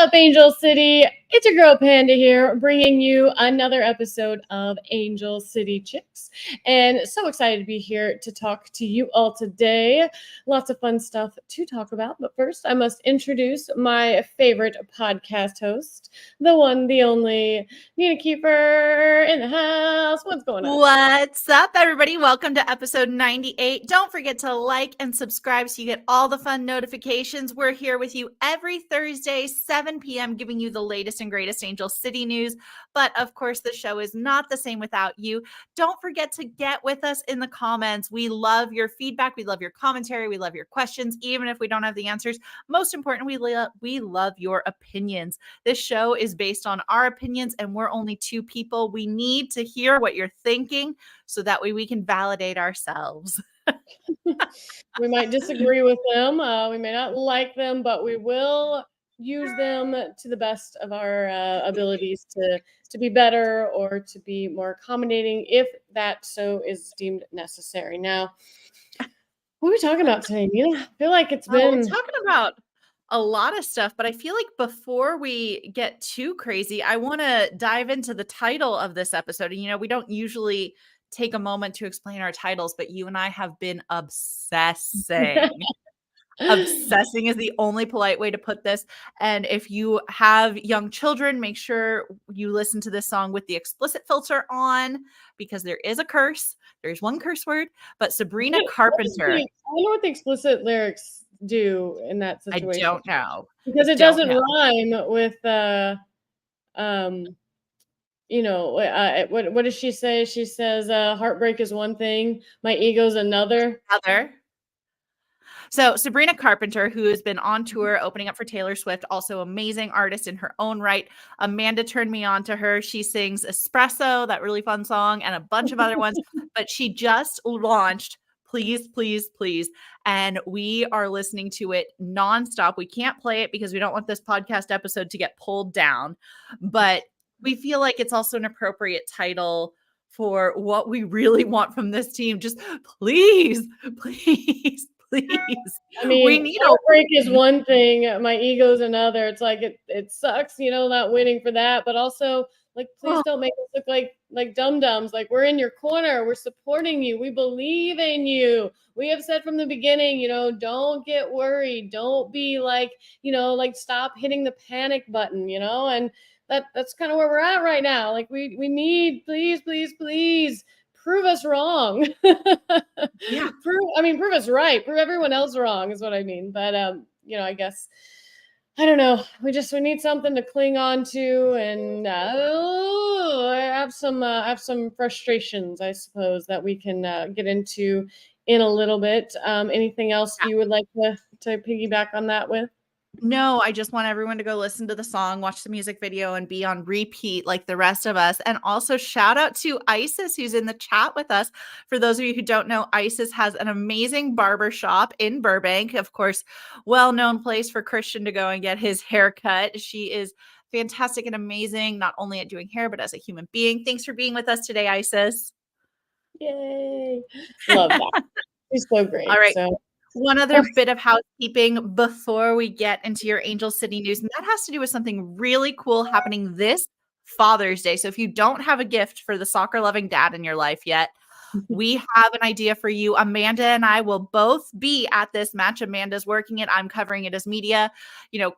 up, Angel City? It's your girl Panda here, bringing you another episode of Angel City Chicks. And so excited to be here to talk to you all today. Lots of fun stuff to talk about. But first, I must introduce my favorite podcast host, the one, the only, Nina Keeper in the house. What's going on? What's up, everybody? Welcome to episode 98. Don't forget to like and subscribe so you get all the fun notifications. We're here with you every Thursday, 7 p.m., giving you the latest and greatest Angel City news. But of course, the show is not the same without you. Don't forget to get with us in the comments. We love your feedback. We love your commentary. We love your questions, even if we don't have the answers. Most important, we love your opinions. This show is based on our opinions, and we're only two people. We need to hear what you're thinking so that way we can validate ourselves. We might disagree with them. We may not like them, but we will use them to the best of our abilities to be better or to be more accommodating if that so is deemed necessary. Now, what are we talking about today, Nina? I feel like We're talking about a lot of stuff, but I feel like before we get too crazy, I want to dive into the title of this episode. And, we don't usually take a moment to explain our titles, but you and I have been obsessing. Obsessing is the only polite way to put this. And if you have young children, make sure you listen to this song with the explicit filter on, because there is a curse. There's one curse word, but Sabrina Carpenter. I wonder what the explicit lyrics do in that situation. I don't know. Because it doesn't rhyme with what does she say? She says, heartbreak is one thing, my ego's another. So Sabrina Carpenter, who has been on tour opening up for Taylor Swift, also amazing artist in her own right. Amanda turned me on to her. She sings Espresso, that really fun song, and a bunch of other ones. But she just launched Please, Please, Please. And we are listening to it nonstop. We can't play it because we don't want this podcast episode to get pulled down. But we feel like it's also an appropriate title for what we really want from this team. Just please, please. Please. I mean, we need heartbreak is one thing, my ego's another. It's like it sucks, not winning for that, but also like please don't make us look like dum-dums. Like we're in your corner, we're supporting you, we believe in you. We have said from the beginning, don't get worried, don't be like stop hitting the panic button, and that's kind of where we're at right now. Like we need please prove us wrong. Yeah. Prove us right. Prove everyone else wrong is what I mean. But I guess I don't know. We need something to cling on to, and I have some frustrations, I suppose, that we can get into in a little bit. Anything else you would like to piggyback on that with? No, I just want everyone to go listen to the song, watch the music video, and be on repeat like the rest of us. And also shout out to Isis, who's in the chat with us. For those of you who don't know, Isis has an amazing barber shop in Burbank. Of course, well-known place for Christian to go and get his hair cut. She is fantastic and amazing, not only at doing hair, but as a human being. Thanks for being with us today, Isis. Yay. Love that. She's so great. All right. One other bit of housekeeping before we get into your Angel City news, and that has to do with something really cool happening this Father's Day. So if you don't have a gift for the soccer-loving dad in your life yet, we have an idea for you. Amanda and I will both be at this match. Amanda's working it. I'm covering it as media.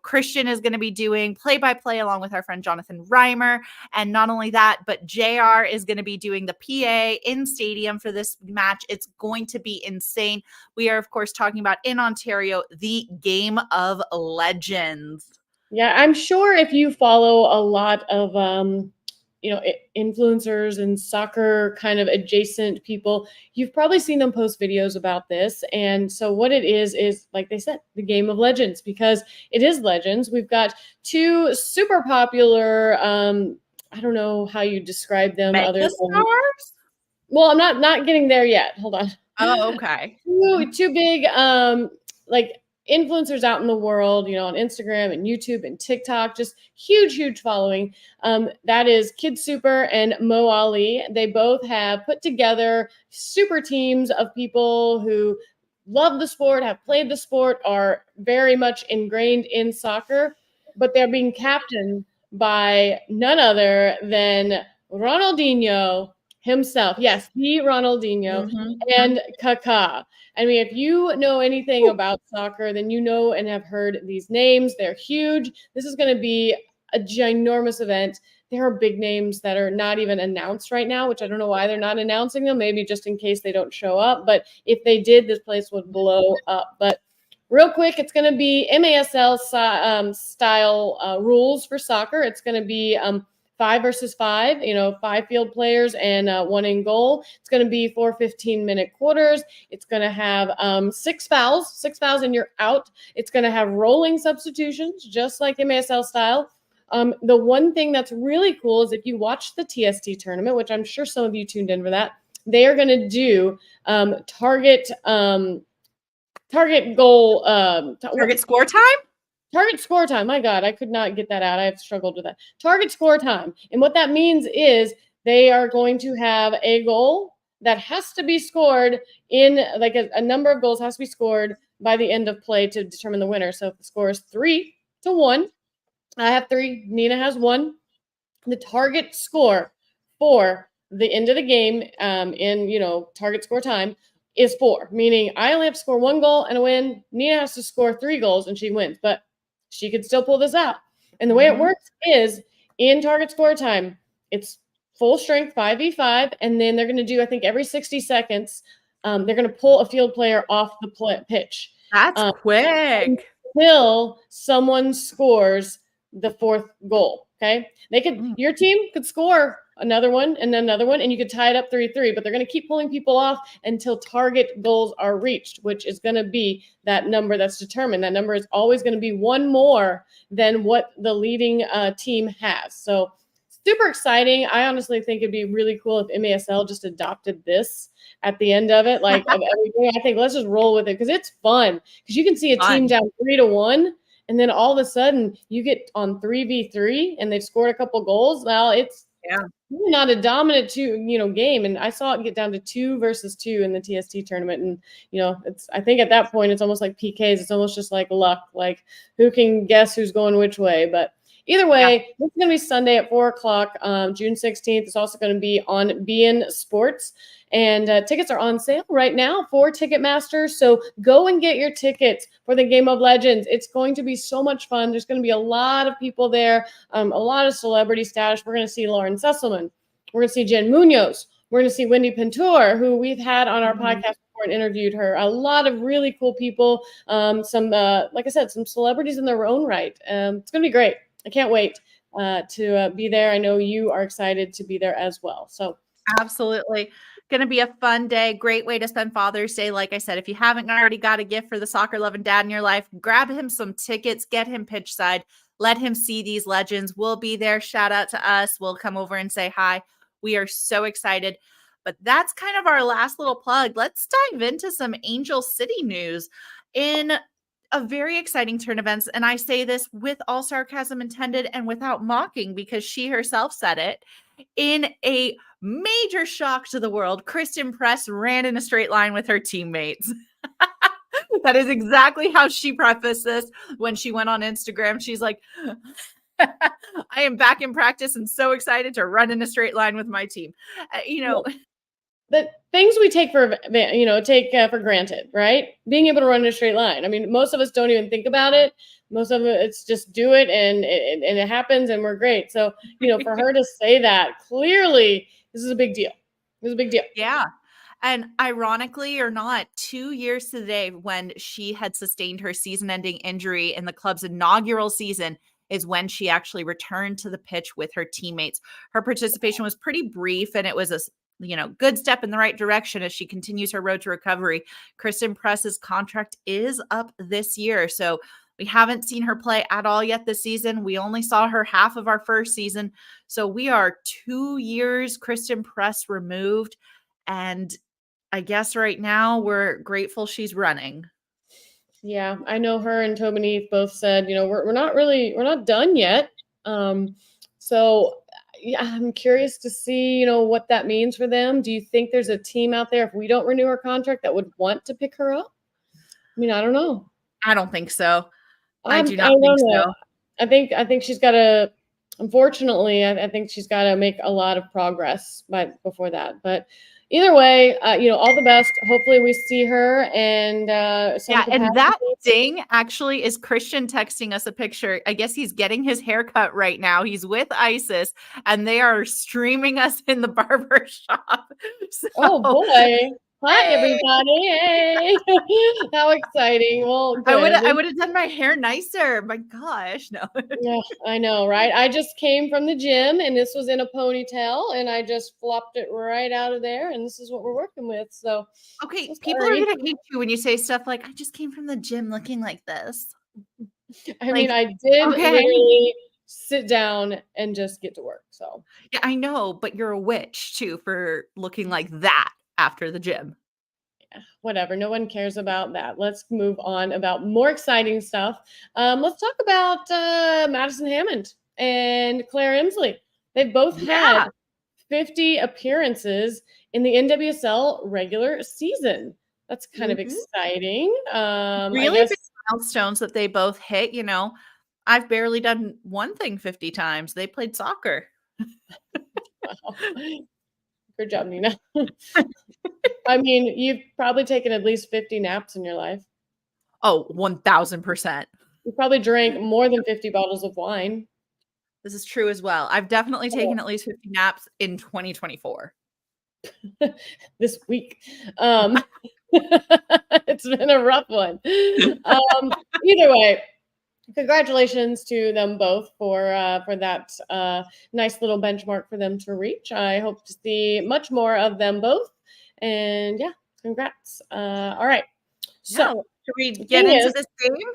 Christian is going to be doing play-by-play along with our friend Jonathan Reimer. And not only that, but JR is going to be doing the PA in stadium for this match. It's going to be insane. We are, of course, talking about in Ontario, the Game of Legends. Yeah, I'm sure if you follow a lot of influencers and soccer kind of adjacent people, you've probably seen them post videos about this. And so what it is like they said, the Game of Legends, because it is Legends. We've got two super popular, I don't know how you describe them. Other than, well, I'm not getting there yet. Hold on. Oh, okay. Two big, influencers out in the world, on Instagram and YouTube and TikTok, just huge following. That is Kid Super and Mo Ali. They both have put together super teams of people who love the sport, have played the sport, are very much ingrained in soccer. but they're being captained by none other than Ronaldinho himself. Yes, the Ronaldinho and Kaká. I mean, if you know anything about soccer, then you know and have heard these names. They're huge. This is going to be a ginormous event. There are big names that are not even announced right now, which I don't know why they're not announcing them, maybe just in case they don't show up. But if they did, this place would blow up. But real quick, it's going to be MASL style rules for soccer. It's going to be 5 versus 5, 5 field players and 1 in goal. It's going to be 4 15-minute quarters. It's going to have 6 fouls and you're out. It's going to have rolling substitutions, just like MASL style. The one thing that's really cool is if you watch the TST tournament, which I'm sure some of you tuned in for that, they are going to do target goal target score time. Target score time. My God, I could not get that out. I have struggled with that. Target score time. And what that means is they are going to have a goal that has to be scored in like a number of goals has to be scored by the end of play to determine the winner. So if the score is 3-1, I have 3, Nina has 1. The target score for the end of the game in, target score time is 4, meaning I only have to score 1 goal and a win. Nina has to score 3 goals and she wins, but she could still pull this out. And the way it works is in target score time, it's full strength 5v5, and then they're going to do, I think, every 60 seconds, they're going to pull a field player off the pitch. That's quick. Until someone scores the 4th goal. Okay. Your team could score another one, and you could tie it up 3-3, but they're going to keep pulling people off until target goals are reached, which is going to be that number that's determined. That number is always going to be 1 more than what the leading team has. So super exciting. I honestly think it'd be really cool if MASL just adopted this at the end of it, like of everything. I think let's just roll with it because it's fun. Because you can see a team down 3-1. And then all of a sudden you get on 3v3 and they've scored a couple goals. Well, it's really not a dominant game. And I saw it get down to 2 versus 2 in the TST tournament. And, I think at that point it's almost like PKs. It's almost just like luck, like who can guess who's going which way. But either way, This is going to be Sunday at 4:00, June 16th. It's also going to be on BN Sports. And tickets are on sale right now for Ticketmaster. So go and get your tickets for the Game of Legends. It's going to be so much fun. There's going to be a lot of people there, a lot of celebrity status. We're going to see Lauren Sesselman. We're going to see Jen Munoz. We're going to see Wendy Pintor, who we've had on our podcast before and interviewed her. A lot of really cool people. Some, like I said, some celebrities in their own right. It's going to be great. I can't wait to be there. I know you are excited to be there as well. So absolutely. Going to be a fun day. Great way to spend Father's Day. Like I said, if you haven't already got a gift for the soccer loving dad in your life, grab him some tickets, get him pitch side, let him see these legends. We'll be there. Shout out to us. We'll come over and say hi. We are so excited. But that's kind of our last little plug. Let's dive into some Angel City news in a very exciting turn of events. And I say this with all sarcasm intended and without mocking because she herself said it. In a major shock to the world, Kristen Press ran in a straight line with her teammates. That is exactly how she prefaced this when she went on Instagram. She's like, I am back in practice and so excited to run in a straight line with my team. The things we take for granted, right? Being able to run in a straight line. I mean, most of us don't even think about it. Most of it's just do it and it happens and we're great. So, for her to say that clearly, this is a big deal. This is a big deal. Yeah. And ironically or not, 2 years to the day when she had sustained her season-ending injury in the club's inaugural season is when she actually returned to the pitch with her teammates. Her participation was pretty brief and it was a good step in the right direction as she continues her road to recovery. Kristen Press's contract is up this year. So we haven't seen her play at all yet this season. We only saw her half of our first season. So we are 2 years Kristen Press removed. And I guess right now we're grateful she's running. Yeah, I know her and Tobin both said, we're not done yet. So yeah, I'm curious to see, what that means for them. Do you think there's a team out there, if we don't renew her contract, that would want to pick her up? I mean, I don't know. I don't think so. I do not think so. I think she's got to. Unfortunately, I think she's got to make a lot of progress before that. But either way, all the best. Hopefully, we see her and some Yeah, and capacity. that ding actually is Christian texting us a picture. I guess he's getting his haircut right now. He's with Isis, and they are streaming us in the barber shop. So, Oh boy! Hi hey! everybody! Hey, how exciting! Well, I good. would have done my hair nicer. My gosh, no. Yeah, I know, right? I just came from the gym and this was in a ponytail and I just flopped it right out of there and this is what we're working with. So, Okay, so people are sorry. gonna hate you when you say stuff like, "I just came from the gym looking like this." I mean, Like, I did okay. literally sit down and just get to work. So, Yeah, I know, but you're a witch too for looking like that after the gym. yeah, whatever. No one cares about that. Let's move on about more exciting stuff. Let's talk about Madison Hammond and Claire Emsley. They've both had Yeah. 50 appearances in the NWSL regular season. That's kind of Mhm. exciting. I Really guess big milestones that they both hit, you know. I've barely done one thing 50 times. They played soccer. wow. Good job, Nina. I mean, you've probably taken at least 50 naps in your life. Oh, 1000%. You probably drank more than 50 bottles of wine. This is true as well. I've definitely Oh, taken at least 50 naps in 2024. this week. It's been a rough one. Either way, congratulations to them both for that nice little benchmark for them to reach. I hope to see much more of them both. And yeah, congrats. All right. Yeah. So Should we the get thing into is, this game?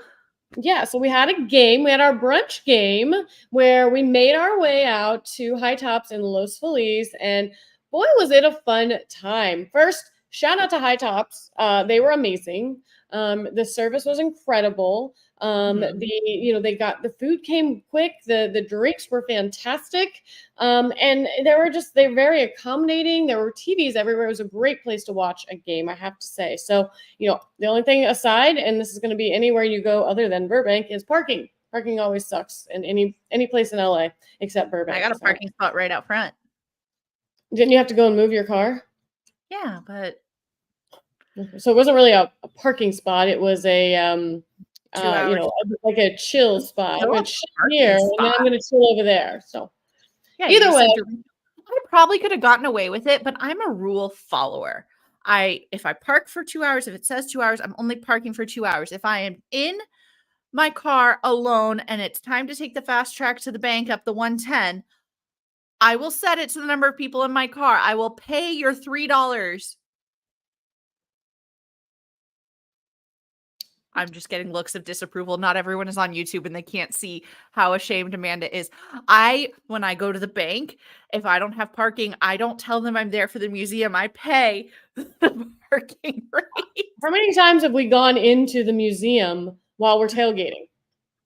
yeah, so we had a game. We had our brunch game where we made our way out to High Tops in Los Feliz, and boy, was it a fun time. First, shout out to High Tops. They were amazing. The service was incredible. Mhm. They got the food came quick. The drinks were fantastic. And they're very accommodating. There were TVs everywhere. It was a great place to watch a game, I have to say. So the only thing aside, and this is going to be anywhere you go other than Burbank, is parking. Parking always sucks in any place in LA except I Burbank. got a So parking spot right out front. didn't you have to go and move your car? Yeah, but So it wasn't really a parking spot. It was a 2 hours. like a chill spot. I'm Still going a to chill here, parking and then I'm spot. going to chill over there. So Yeah, you either just way, said I probably could have gotten away with it, but I'm a rule follower. If I park for 2 hours, if it says 2 hours, I'm only parking for 2 hours. If I am in my car alone and it's time to take the fast track to the bank up the 110, I will set it to the number of people in my car. I will pay your $3. I'm just getting looks of disapproval. Not everyone is on YouTube and they can't see how ashamed Amanda is. When I go to the bank, if I don't have parking, I don't tell them I'm there for the museum. I pay the parking rate. how many times have we gone into the museum while we're tailgating?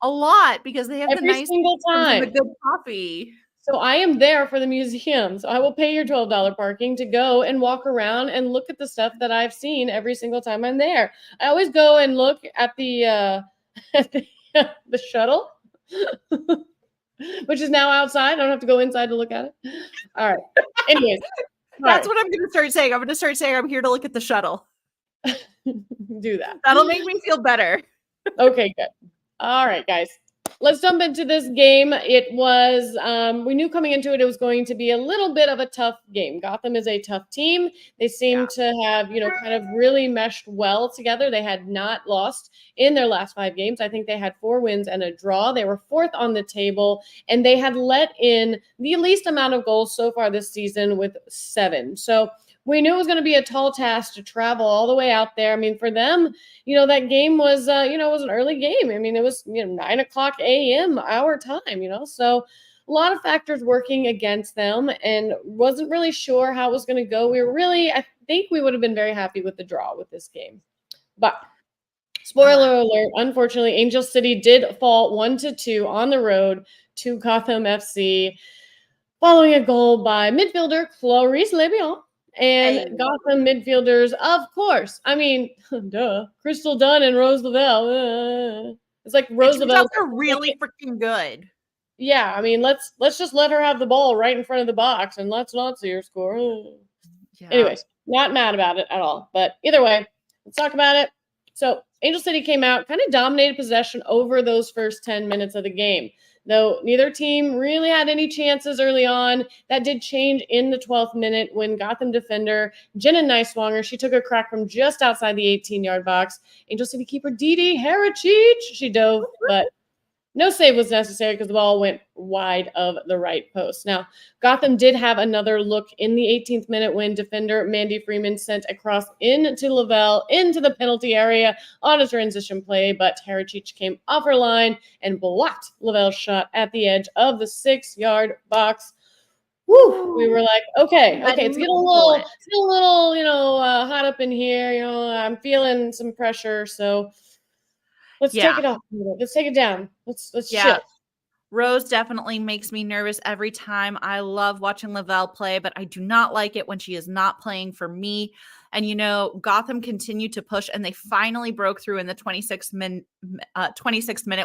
A lot because they have the Every nice single rooms and the time. good coffee. So I am there for the museum. So I will pay your $12 parking to go and walk around and look at the stuff that I've seen every single time I'm there. I always go and look at the at the shuttle, which is now outside. I don't have to go inside to look at it. All right. Anyways, That's sorry. what I'm going to start saying. I'm going to start saying I'm here to look at the shuttle. Do that. That'll make me feel better. Okay, good. All right, guys. Let's jump into this game. It was, we knew coming into it, it was going to be a little bit of a tough game. Gotham is a tough team. They seem to have, kind of really meshed well together. They had not lost in their last 5 games. I think they had 4 wins and a draw. They were 4th on the table, and they had let in the least amount of goals so far this season with 7. So we knew it was going to be a tall task to travel all the way out there. I mean, for them, that game was, it was an early game. I mean, it was, 9:00 a.m. our time, so a lot of factors working against them and wasn't really sure how it was going to go. I think we would have been very happy with the draw with this game. But spoiler alert, unfortunately, Angel City did fall 1-2 on the road to Gotham FC following a goal by midfielder Clarice Lebion. And Hey. Gotham midfielders, of course. I mean, duh. Crystal Dunn and Rose Lavelle. It's like It turns out Roosevelt's they're really freaking good. yeah, I mean, let's just let her have the ball right in front of the box and let's not see her score. Yeah. Anyways, not mad about it at all. But either way, let's talk about it. So Angel City came out, kind of dominated possession over those first 10 minutes of the game. Though neither team really had any chances early on, that did change in the 12th minute when Gotham defender Jenna Neiswanger, she took a crack from just outside the 18-yard box. Angel City keeper Didi Harachich, she dove, but no save was necessary because the ball went wide of the right post. Now, Gotham did have another look in the 18th minute when defender Mandy Freeman sent a cross into Lavelle into the penalty area on a transition play, but Harachich came off her line and blocked Lavelle's shot at the edge of the 6-yard box. Woo! We were like, okay, it's getting a little, hot up in here. I'm feeling some pressure, so let's take it off. Let's take it down. Let's chill. Rose definitely makes me nervous every time. I love watching Lavelle play, but I do not like it when she is not playing for me. And, Gotham continued to push, and they finally broke through in the 26th minute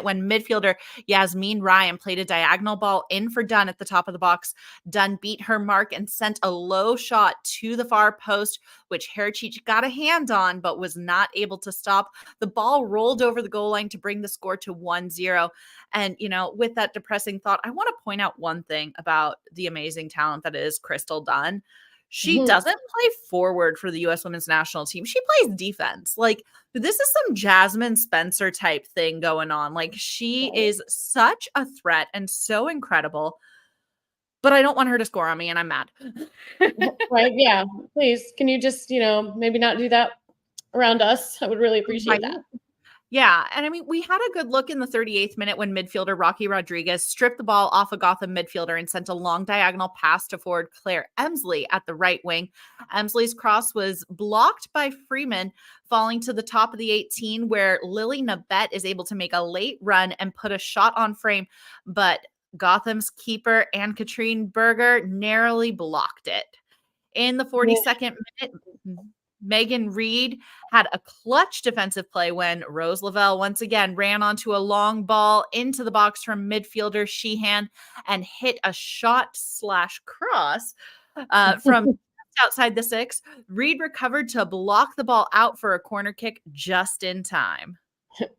when midfielder Yasmin Ryan played a diagonal ball in for Dunn at the top of the box. Dunn beat her mark and sent a low shot to the far post, which Harachich got a hand on, but was not able to stop. The ball rolled over the goal line to bring the score to 1-0. And, with that depressing thought, I want to point out one thing about the amazing talent that is Crystal Dunn. She doesn't play forward for the U.S. women's national team. She plays defense. Like, this is some Jasmine Spencer type thing going on. Like, she is such a threat and so incredible. But I don't want her to score on me, and I'm mad. Right, yeah. Please, can you just, maybe not do that around us? I would really appreciate that. Yeah, and I mean, we had a good look in the 38th minute when midfielder Rocky Rodriguez stripped the ball off a Gotham midfielder and sent a long diagonal pass to forward Claire Emsley at the right wing. Emsley's cross was blocked by Freeman, falling to the top of the 18, where Lily Nabet is able to make a late run and put a shot on frame, but Gotham's keeper Anne-Katrine Berger narrowly blocked it. In the 42nd minute, Megan Reed had a clutch defensive play when Rose Lavelle once again ran onto a long ball into the box from midfielder Sheehan and hit a shot/cross from outside the 6. Reed recovered to block the ball out for a corner kick just in time.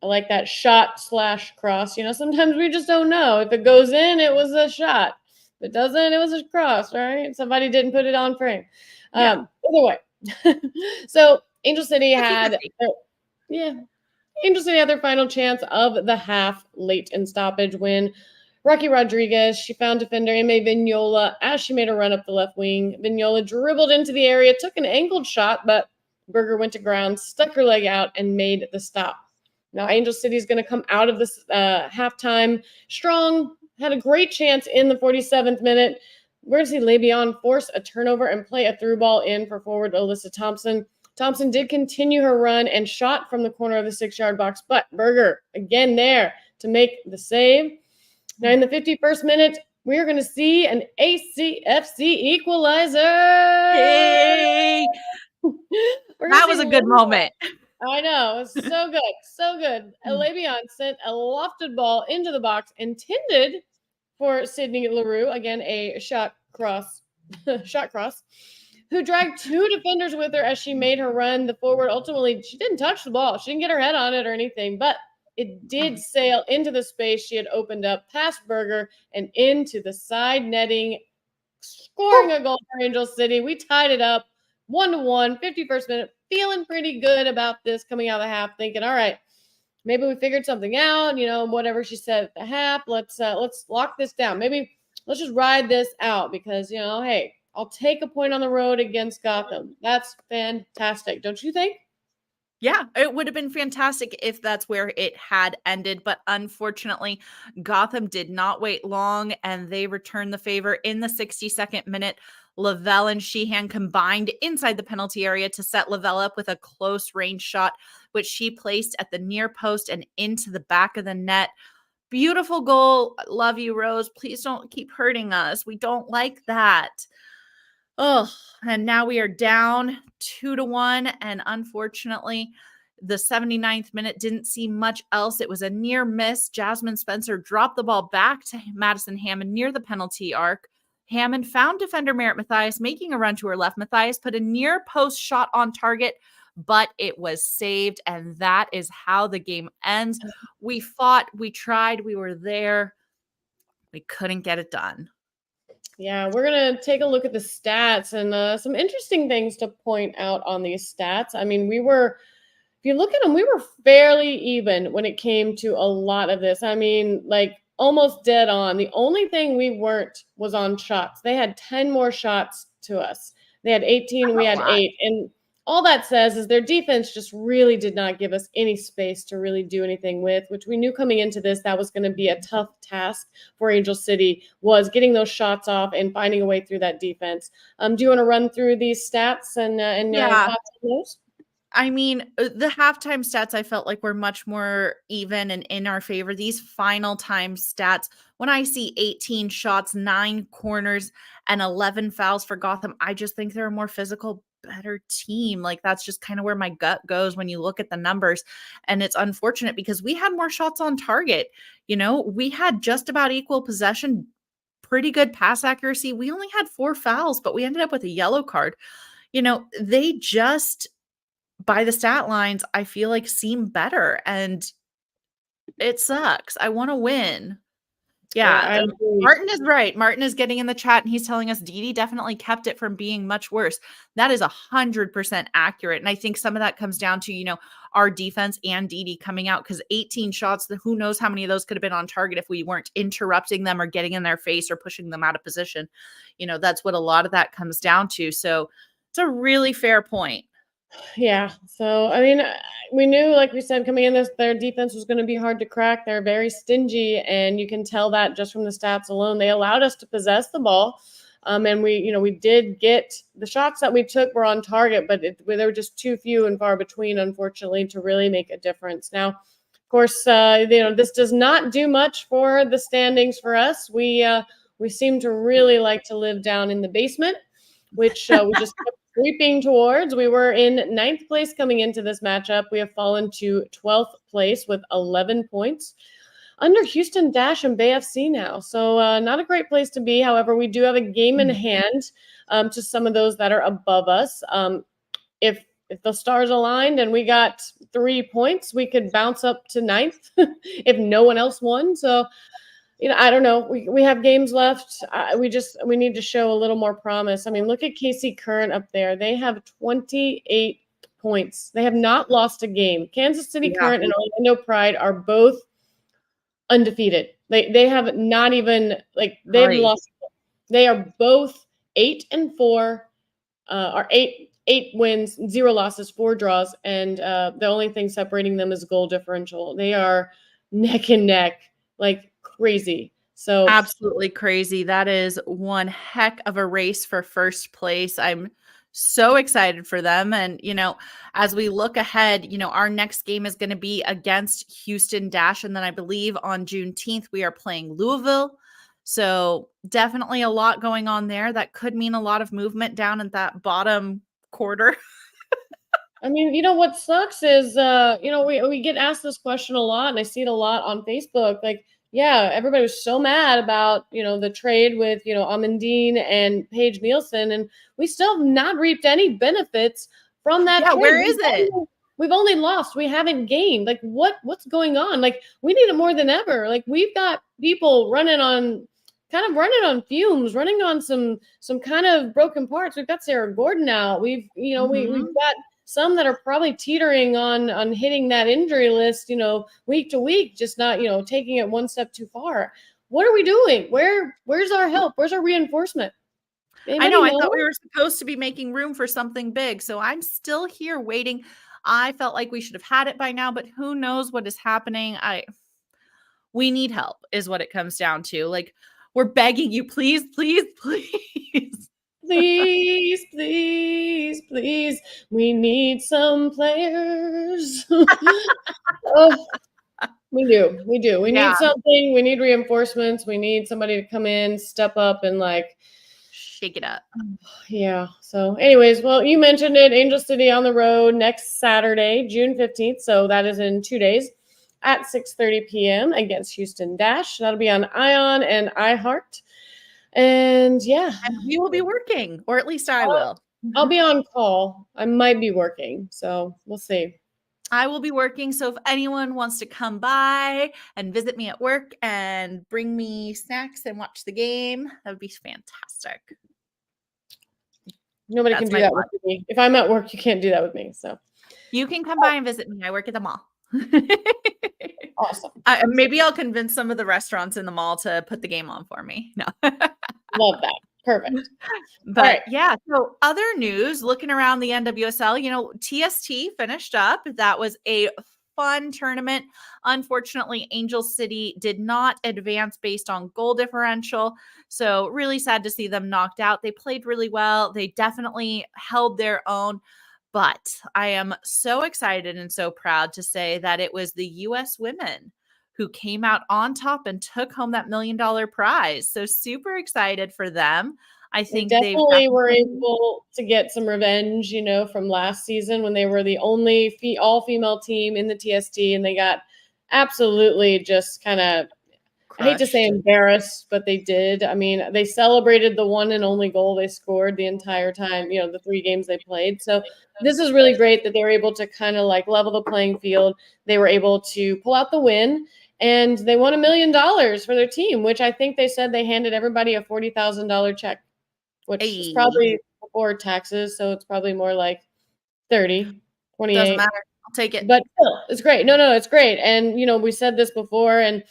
I like that shot/cross. Sometimes we just don't know. If it goes in, it was a shot. If it doesn't, it was a cross, right? Somebody didn't put it on frame. Either way. So Angel City had their final chance of the half late in stoppage when Rocky Rodriguez, she found defender Aimee Vignola as she made a run up the left wing. Vignola dribbled into the area, took an angled shot, but Berger went to ground, stuck her leg out, and made the stop. Now Angel City is going to come out of this halftime strong, had a great chance in the 47th minute. We're going to see Le'Veon force a turnover and play a through ball in for forward Alyssa Thompson. Thompson did continue her run and shot from the corner of the 6-yard box, but Berger again there to make the save. Now in the 51st minute, we are going to see an ACFC equalizer. Hey! That was a good moment. I know. It was so good. So good. Le'Veon sent a lofted ball into the box intended for Sydney Leroux, again, a shot cross, who dragged 2 defenders with her as she made her run. The forward, ultimately, she didn't touch the ball. She didn't get her head on it or anything, but it did sail into the space she had opened up past Berger and into the side netting, scoring a goal for Angel City. We tied it up 1-1, 51st minute, feeling pretty good about this coming out of the half, thinking, all right, maybe we figured something out, whatever she said at the half. Let's lock this down. Maybe let's just ride this out because, hey, I'll take a point on the road against Gotham. That's fantastic. Don't you think? Yeah, it would have been fantastic if that's where it had ended. But unfortunately, Gotham did not wait long and they returned the favor in the 62nd minute. Lavelle and Sheehan combined inside the penalty area to set Lavelle up with a close range shot, which she placed at the near post and into the back of the net. Beautiful goal. Love you, Rose. Please don't keep hurting us. We don't like that. Oh, and now we are down 2-1. And unfortunately, The 79th minute didn't see much else. It was a near miss. Jasmine Spencer dropped the ball back to Madison Hammond near the penalty arc. Hammond found defender Merritt Mathias making a run to her left. Mathias put a near post shot on target, but it was saved. And that is how the game ends. We fought, we tried, we were there. We couldn't get it done. Yeah, we're going to take a look at the stats and some interesting things to point out on these stats. I mean, if you look at them, we were fairly even when it came to a lot of this. I mean, like almost dead on. The only thing we weren't was on shots. They had 10 more shots to us. They had 18, we had 8. And all that says is their defense just really did not give us any space to really do anything with, which we knew coming into this, that was going to be a tough task for Angel City, was getting those shots off and finding a way through that defense. Do you want to run through these stats and thoughts on those? I mean, the halftime stats I felt like were much more even and in our favor. These final time stats, when I see 18 shots, 9 corners, and 11 fouls for Gotham, I just think they're a more physical, better team. Like that's just kind of where my gut goes when you look at the numbers. And it's unfortunate because we had more shots on target. You know, we had just about equal possession, pretty good pass accuracy. We only had 4 fouls, but we ended up with a yellow card. You know, they just, by the stat lines, I feel like seem better, and it sucks. I want to win. Yeah, Martin is right. Martin is getting in the chat and he's telling us Didi definitely kept it from being much worse. That is 100% accurate. And I think some of that comes down to, you know, our defense and Didi coming out, because 18 shots, who knows how many of those could have been on target if we weren't interrupting them or getting in their face or pushing them out of position. You know, that's what a lot of that comes down to. So it's a really fair point. Yeah. So, I mean, we knew, like we said, coming in this, their defense was going to be hard to crack. They're very stingy, and you can tell that just from the stats alone. They allowed us to possess the ball. And we did get the shots that we took were on target, but they were just too few and far between, unfortunately, to really make a difference. Now, of course, this does not do much for the standings for us. We seem to really like to live down in the basement, which we just kept creeping towards. We were in 9th place coming into this matchup. We have fallen to 12th place with 11 points under Houston Dash and Bay FC now. So not a great place to be. However, we do have a game in hand to some of those that are above us. If the stars aligned and we got 3 points, we could bounce up to 9th if no one else won. So, I don't know. We have games left. We need to show a little more promise. I mean, look at KC Current up there. They have 28 points. They have not lost a game. Kansas City Current and Orlando Pride are both undefeated. They have not even they've lost. They are both 8-4, or 8 wins, 0 losses, 4 draws, and the only thing separating them is goal differential. They are neck and neck, like crazy. So absolutely crazy. That is one heck of a race for first place. I'm so excited for them. And, as we look ahead, our next game is going to be against Houston Dash. And then I believe on Juneteenth, we are playing Louisville. So definitely a lot going on there. That could mean a lot of movement down in that bottom quarter. I mean, what sucks is, we get asked this question a lot, and I see it a lot on Facebook. Like, yeah, everybody was so mad about, the trade with, Amandine and Paige Nielsen, and we still have not reaped any benefits from that trade. Where is it? We've only lost. We haven't gained. Like, what's going on? Like, we need it more than ever. Like, we've got people running on fumes, running on some kind of broken parts. We've got Sarah Gordon out. We've got some that are probably teetering on hitting that injury list, week to week, just not, taking it one step too far. What are we doing? Where's our help? Where's our reinforcement? Anybody know? I thought we were supposed to be making room for something big. So I'm still here waiting. I felt like we should have had it by now, but who knows what is happening. We need help is what it comes down to. Like, we're begging you, please, please, please. Please, please, please. We need some players. We do. We need something. We need reinforcements. We need somebody to come in, step up, and shake it up. Yeah. So anyways, well, you mentioned it, Angel City on the road next Saturday, June 15th. So that is in 2 days at 6:30 p.m. against Houston Dash. That'll be on Ion and iHeart. And yeah. And we will be working, or at least I will. I'll be on call. I might be working. So we'll see. I will be working. So if anyone wants to come by and visit me at work and bring me snacks and watch the game, that would be fantastic. Nobody can do that with me. If I'm at work, you can't do that with me. So you can come by and visit me. I work at the mall. Awesome. Maybe I'll convince some of the restaurants in the mall to put the game on for me. No. Love that. Perfect. But yeah, so other news, looking around the NWSL, TST finished up. That was a fun tournament. Unfortunately, Angel City did not advance based on goal differential. So really sad to see them knocked out. They played really well. They definitely held their own. But I am so excited and so proud to say that it was the U.S. women who came out on top and took home that $1 million prize. So super excited for them. I think they definitely were able to get some revenge, from last season when they were the only all-female team in the TST, and they got absolutely just kind of, I hate to say embarrassed, but they did. I mean, they celebrated the one and only goal they scored the entire time, the 3 games they played. So this is really great that they were able to kind of like level the playing field. They were able to pull out the win, and they won $1 million for their team, which I think they said they handed everybody a $40,000 check, which is probably before taxes. So it's probably more like 30, 28. Doesn't matter. I'll take it. But still, it's great. No, it's great. And, we said this before, and,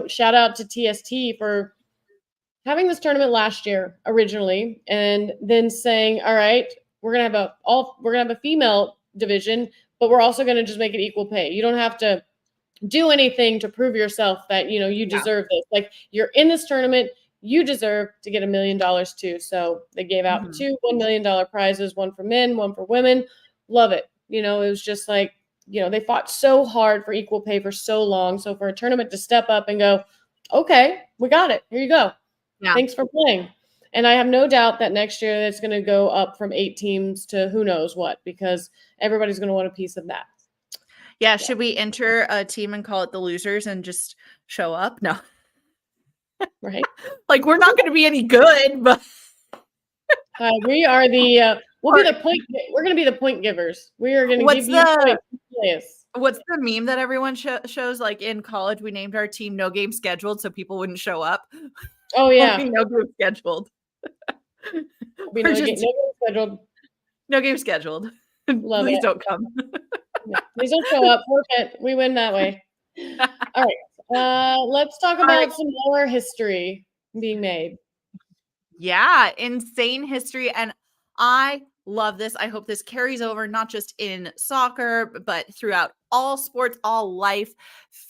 shout out to TST for having this tournament last year originally, and then saying, all right, we're going to have a female division, but we're also going to just make it equal pay. You don't have to do anything to prove yourself that, you deserve this. Like, you're in this tournament, you deserve to get $1 million too. So they gave out 2 $1 million prizes, one for men, one for women. Love it. It was just like, they fought so hard for equal pay for so long. So for a tournament to step up and go, okay, we got it. Here you go. Yeah. Thanks for playing. And I have no doubt that next year it's going to go up from 8 teams to who knows what, because everybody's going to want a piece of that. Yeah. Should we enter a team and call it the losers and just show up? No. Right. Like, we're not going to be any good, but we are the we're going to be the point givers. We are going to give you points. What's the meme that everyone shows? Like, in college, we named our team No Game Scheduled so people wouldn't show up. Oh yeah. No game scheduled. No game scheduled. No game scheduled. Please don't come. Yeah, please don't show up. Forfeit. We win that way. All right. Let's talk about some more history being made. Yeah, insane history. And I love this. I hope this carries over not just in soccer, but throughout all sports, all life.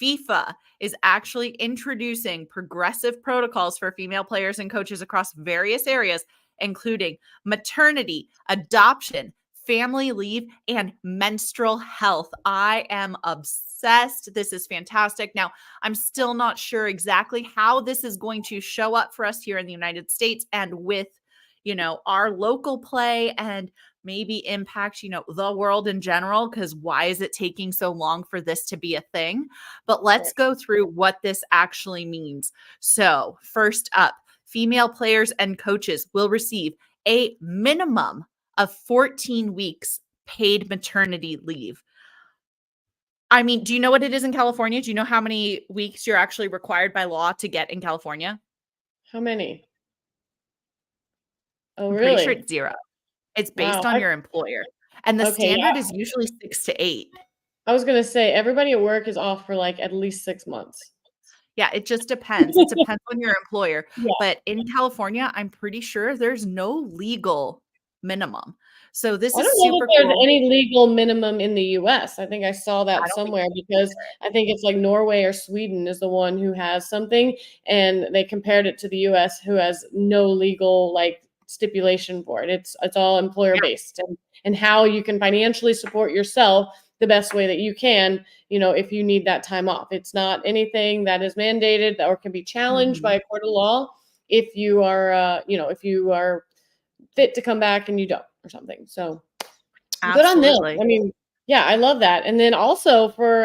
FIFA is actually introducing progressive protocols for female players and coaches across various areas, including maternity, adoption, family leave, and menstrual health. I am obsessed. This is fantastic. Now, I'm still not sure exactly how this is going to show up for us here in the United States and with, our local play, and maybe impact, the world in general, because why is it taking so long for this to be a thing? But let's go through what this actually means. So first up, female players and coaches will receive a minimum of 14 weeks paid maternity leave. I mean, do you know what it is in California? Do you know how many weeks you're actually required by law to get in California? How many? Oh, I'm really? pretty sure it's 0. It's based on your employer. And the standard is usually 6 to 8. I was going to say, everybody at work is off for like at least 6 months. Yeah, it just depends. It depends on your employer. Yeah. But in California, I'm pretty sure there's no legal minimum. So this is super cool. I don't know if there's any legal minimum in the U.S. I think I saw that somewhere, because I think it's like Norway or Sweden is the one who has something, and they compared it to the U.S. who has no legal stipulation for it. It's all employer based, and how you can financially support yourself the best way that you can, if you need that time off. It's not anything that is mandated or can be challenged by a court of law. If you are, if you are fit to come back and you don't or something. So good on them. Absolutely. I mean, yeah, I love that. And then also for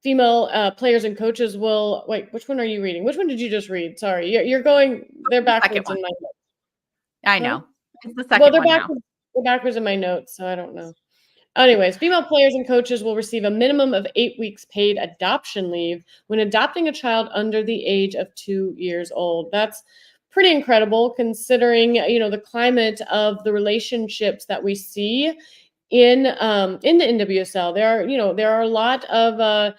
female players and coaches will wait. Which one are you reading? Which one did you just read? Sorry, you're going. They're The second backwards one. in my notes. I Huh? know. It's the Well, second one now. they're backwards in my notes, so I don't know. Anyways, female players and coaches will receive a minimum of 8 weeks paid adoption leave when adopting a child under the age of 2 years old. That's pretty incredible considering, the climate of the relationships that we see in the NWSL. There are a lot of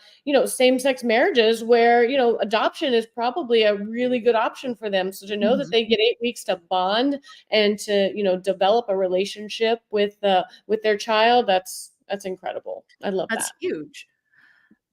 same-sex marriages where adoption is probably a really good option for them. So to know that Mhm. they get 8 weeks to bond and to develop a relationship with their child, that's incredible. I love That's that. huge.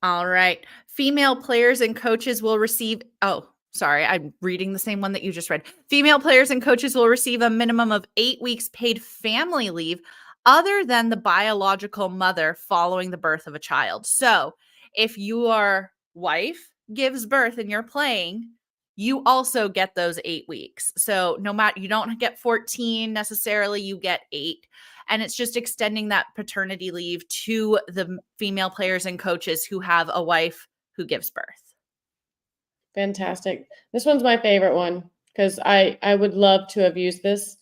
All right. Female players and coaches will receive, oh, sorry, I'm reading the same one that you just read. Female players and coaches will receive a minimum of 8 weeks paid family leave other than the biological mother following the birth of a child. So if your wife gives birth and you're playing, you also get those 8 weeks. So no matter, you don't get 14 necessarily, you get 8. And it's just extending that paternity leave to the female players and coaches who have a wife who gives birth. Fantastic. This one's my favorite one because I would love to have used this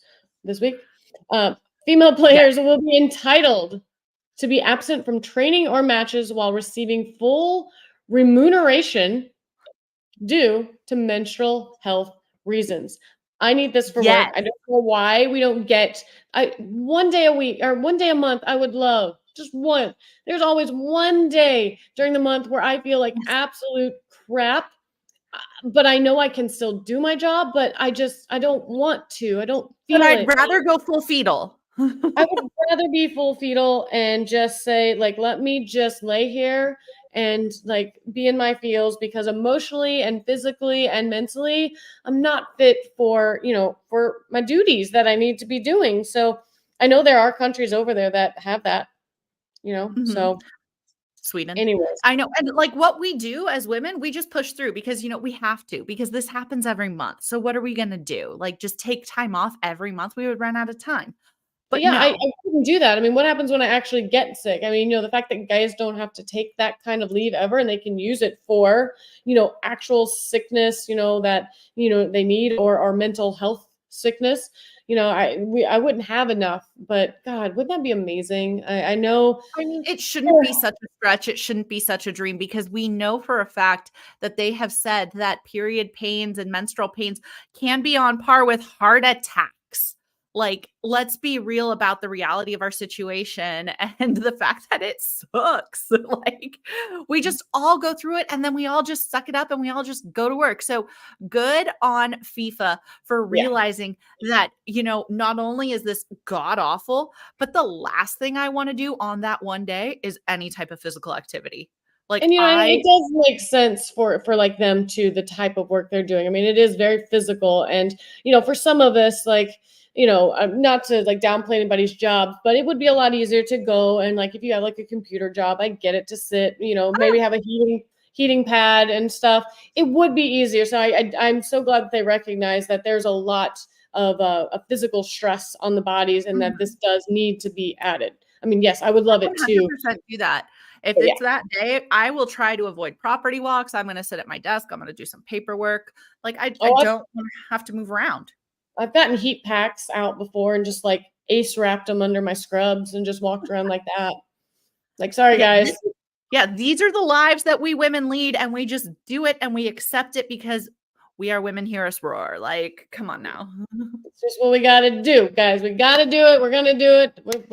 week. Uh, Female Yeah. players will be entitled to be absent from training or matches while receiving full remuneration due to menstrual health reasons. I need this for work. Yes. I don't know why we don't get one day a week or one day a month. I would love just one. There's always one day during the month where I feel like absolute crap, but I know I can still do my job, but I don't want to. I don't But feel I'd it. rather go full fetal. I would rather be full fetal and just say, like, let me just lay here and like be in my feels because emotionally and physically and mentally, I'm not fit for my duties that I need to be doing. So I know there are countries over there that have that, Mhm. so Sweden. anyways. I know. And like what we do as women, we just push through because, we have to, because this happens every month. So what are we going to do? Like just take time off every month? We would run out of time. But Yeah, I no. couldn't do that. I mean, what happens when I actually get sick? I mean, the fact that guys don't have to take that kind of leave ever and they can use it for, actual sickness, that, they need or mental health sickness. I wouldn't have enough, but God, wouldn't that be amazing? I know. I mean, it shouldn't be such a stretch. It shouldn't be such a dream because we know for a fact that they have said that period pains and menstrual pains can be on par with heart attacks. Like, let's be real about the reality of our situation and the fact that it sucks. Like, we just all go through it and then we all just suck it up and we all just go to work. So, good on FIFA for Yeah. realizing that, not only is this god awful, but the last thing I wanna do on that one day is any type of physical activity. Like, And and I it does make sense for like them to the type of work they're doing. I mean, it is very physical, and for some of us, like not to like downplay anybody's job, but it would be a lot easier to go and like if you have like a computer job, I get it to sit, maybe have a heating pad and stuff. It would be easier. So I'm so glad that they recognize that there's a lot of a physical stress on the bodies, and that this does need to be added. I mean, yes, I would love it too. 100% do that. If But yeah. it's that day, I will try to avoid property walks. I'm gonna sit at my desk. I'm gonna do some paperwork. Like, I Oh, don't wanna have to move around. I've gotten heat packs out before and just like ace wrapped them under my scrubs and just walked around like that. Like, sorry Yeah, guys. these are the lives that we women lead, and we just do it and we accept it because we are women, hear us roar. Like, come on now. It's just what we got to do, guys. We got to do it. We're gonna do it. We've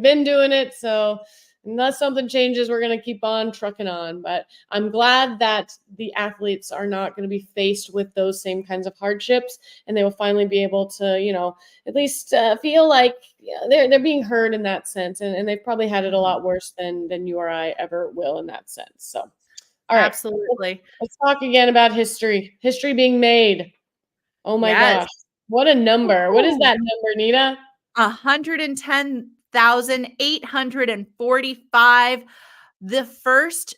been doing it. So unless something changes, we're gonna keep on trucking on. But I'm glad that the athletes are not going to be faced with those same kinds of hardships, and they will finally be able to, at least feel like they're being heard in that sense. And they've probably had it a lot worse than you or I ever will in that sense. So, all right, Absolutely. let's talk again about history. History being made. Oh my Yes. gosh. What a number. What is Woo! that number, Nita? 110,845. The first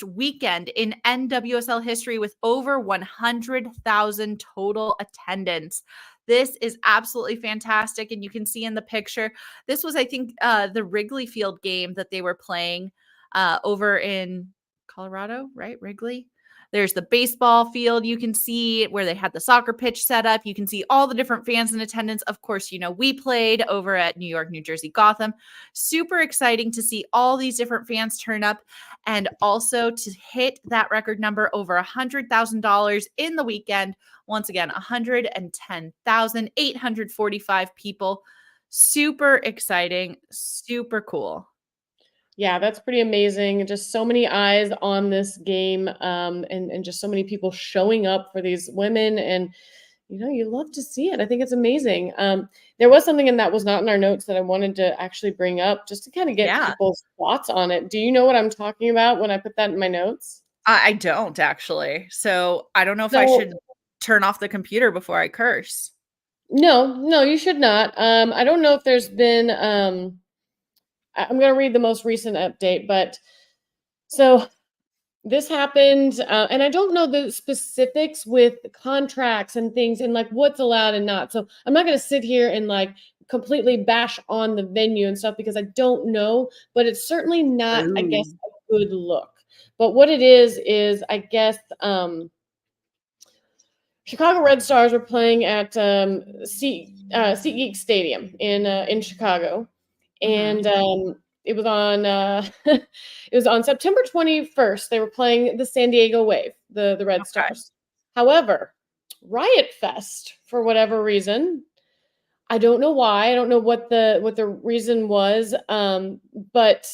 weekend in NWSL history with over 100,000 total attendance. This is absolutely fantastic. And you can see in the picture, this was, I think, the Wrigley Field game that they were playing over in Colorado, right? Wrigley. There's the baseball field you can see where they had the soccer pitch set up. You can see all the different fans in attendance. Of course, we played over at New York, New Jersey, Gotham. Super exciting to see all these different fans turn up and also to hit that record number over $100,000 in the weekend. Once again, 110,845 people. Super exciting, super cool. Yeah, that's pretty amazing. Just so many eyes on this game, and just so many people showing up for these women, and you love to see it. I think it's amazing. There was something that was not in our notes that I wanted to actually bring up just to kind of get Yeah. people's thoughts on it. Do you know what I'm talking about when I put that in my notes? I don't actually. So I don't know if I So should turn off the computer before I curse. no, you should not. I don't know if there's been. I'm going to read the most recent update, but so this happened, and I don't know the specifics with contracts and things and like what's allowed and not. So I'm not going to sit here and like completely bash on the venue and stuff because I don't know, but it's certainly not, I guess, Ooh. a good look. But what it is I guess, Chicago Red Stars were playing at SeatGeek Stadium in Chicago, Mhm. and it was on it was on September 21st. They were playing the San Diego Wave, the Red Okay. Stars. However, Riot Fest, for whatever reason, I don't know why. I don't know what the reason was, but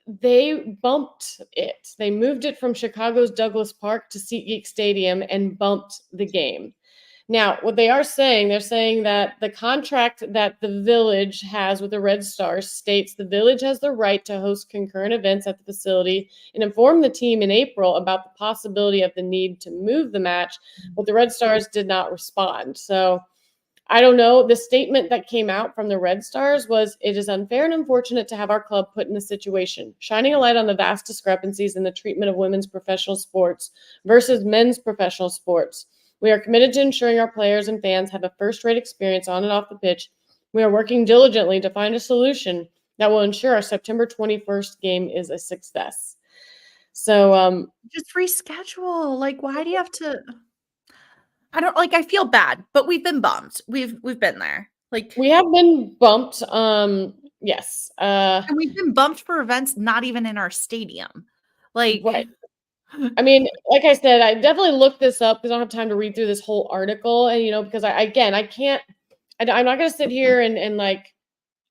they bumped it. They moved it from Chicago's Douglas Park to SeatGeek Stadium and bumped the game. Now, what they are saying, they're saying that the contract that the Village has with the Red Stars states the Village has the right to host concurrent events at the facility and inform the team in April about the possibility of the need to move the match, but the Red Stars did not respond. So I don't know. The statement that came out from the Red Stars was, "It is unfair and unfortunate to have our club put in this situation, shining a light on the vast discrepancies in the treatment of women's professional sports versus men's professional sports. We are committed to ensuring our players and fans have a first-rate experience on and off the pitch. We are working diligently to find a solution that will ensure our September 21st game is a success." So, Just reschedule. Like, why do you have to? I don't like. I feel bad, but we've been bummed. We've been there. Like, we have been bumped. Yes. and we've been bumped for events not even in our stadium. Like, Right. I mean, like I said, I definitely looked this up because I don't have time to read through this whole article. And, because I can't, I'm not going to sit here and like,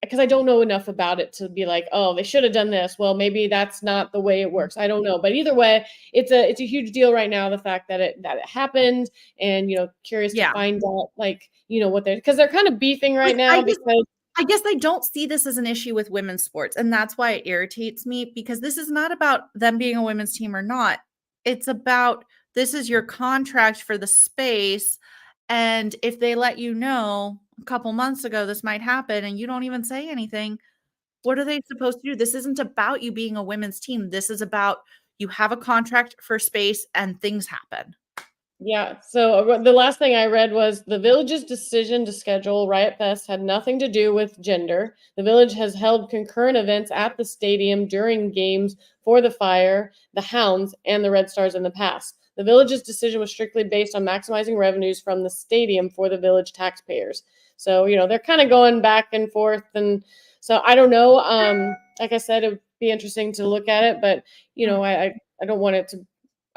because I don't know enough about it to be like, oh, they should have done this. Well, maybe that's not the way it works. I don't know. But either way, it's a huge deal right now, the fact that it happened, and, curious to yeah. find out, like, what because they're kind of beefing right Like, now because I guess I don't see this as an issue with women's sports, and that's why it irritates me because this is not about them being a women's team or not. It's about this is your contract for the space, and if they let you know a couple months ago this might happen and you don't even say anything, what are they supposed to do? This isn't about you being a women's team. This is about you have a contract for space and things happen. Yeah. So the last thing I read was the Village's decision to schedule Riot Fest had nothing to do with gender. The Village has held concurrent events at the stadium during games for the Fire, the Hounds, and the Red Stars in the past. The Village's decision was strictly based on maximizing revenues from the stadium for the Village taxpayers. So, they're kind of going back and forth. And so I don't know. Like I said, it would be interesting to look at it, but, I don't want it to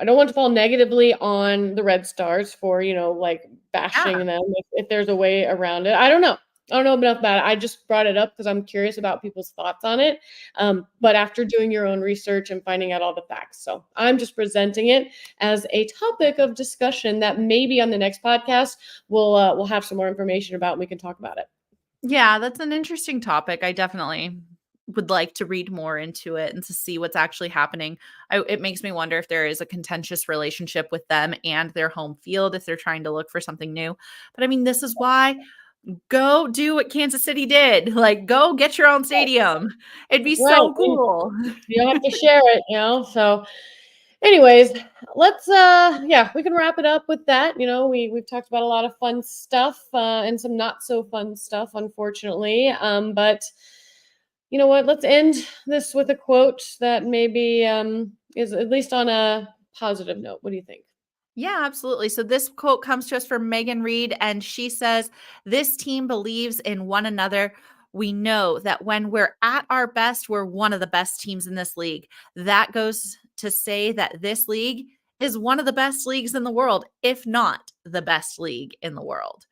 I don't want to fall negatively on the Red Stars for, like Yeah. bashing them if there's a way around it. I don't know. I don't know enough about it. I just brought it up because I'm curious about people's thoughts on it. But after doing your own research and finding out all the facts. So I'm just presenting it as a topic of discussion that maybe on the next podcast we'll have some more information about and we can talk about it. Yeah, that's an interesting topic. I definitely would like to read more into it and to see what's actually happening. It makes me wonder if there is a contentious relationship with them and their home field if they're trying to look for something new. But I mean, this is why go do what Kansas City did. Like, go get your own stadium. It'd be Right. so cool. You don't have to share it, So Anyways, let's we can wrap it up with that. We've talked about a lot of fun stuff and some not so fun stuff, unfortunately. But you know what? Let's end this with a quote that maybe is at least on a positive note. What do you think? Yeah, absolutely. So this quote comes to us from Megan Reed, and she says, "This team believes in one another. We know that when we're at our best, we're one of the best teams in this league. That goes to say that this league is one of the best leagues in the world, if not the best league in the world.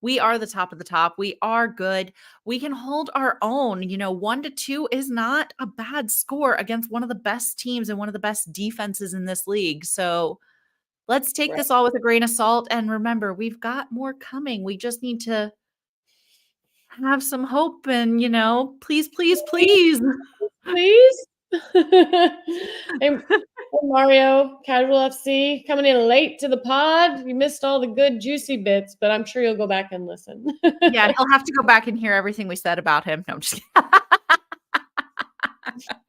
We are the top of the top. We are good. We can hold our own. 1-2 is not a bad score against one of the best teams and one of the best defenses in this league. So, let's take Right. this all with a grain of salt and remember, we've got more coming. We just need to have some hope and, please, please, please. Please. Hey, Mario, Casual FC, coming in late to the pod. You missed all the good, juicy bits, but I'm sure you'll go back and listen. Yeah, he'll have to go back and hear everything we said about him. No, I'm just kidding.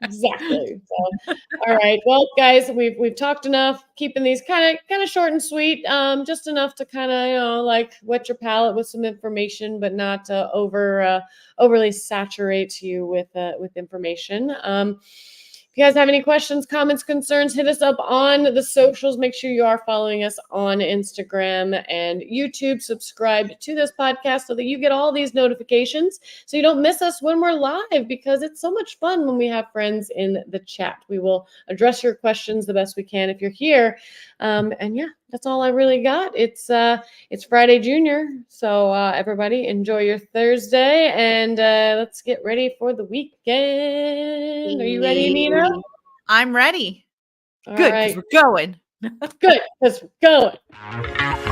Exactly. So, all right. Well, guys, we've talked enough. Keeping these kind of short and sweet. Just enough to kind of like whet your palate with some information, but not overly saturate you with information. If you guys have any questions, comments, concerns, hit us up on the socials. Make sure you are following us on Instagram and YouTube. Subscribe to this podcast so that you get all these notifications so you don't miss us when we're live, because it's so much fun when we have friends in the chat. We will address your questions the best we can if you're here. And yeah, that's all I really got. It's Friday Junior, so everybody enjoy your Thursday, and let's get ready for the weekend. Are you ready, Nina? I'm ready. All Good, right. because we're going. Good, because we're going.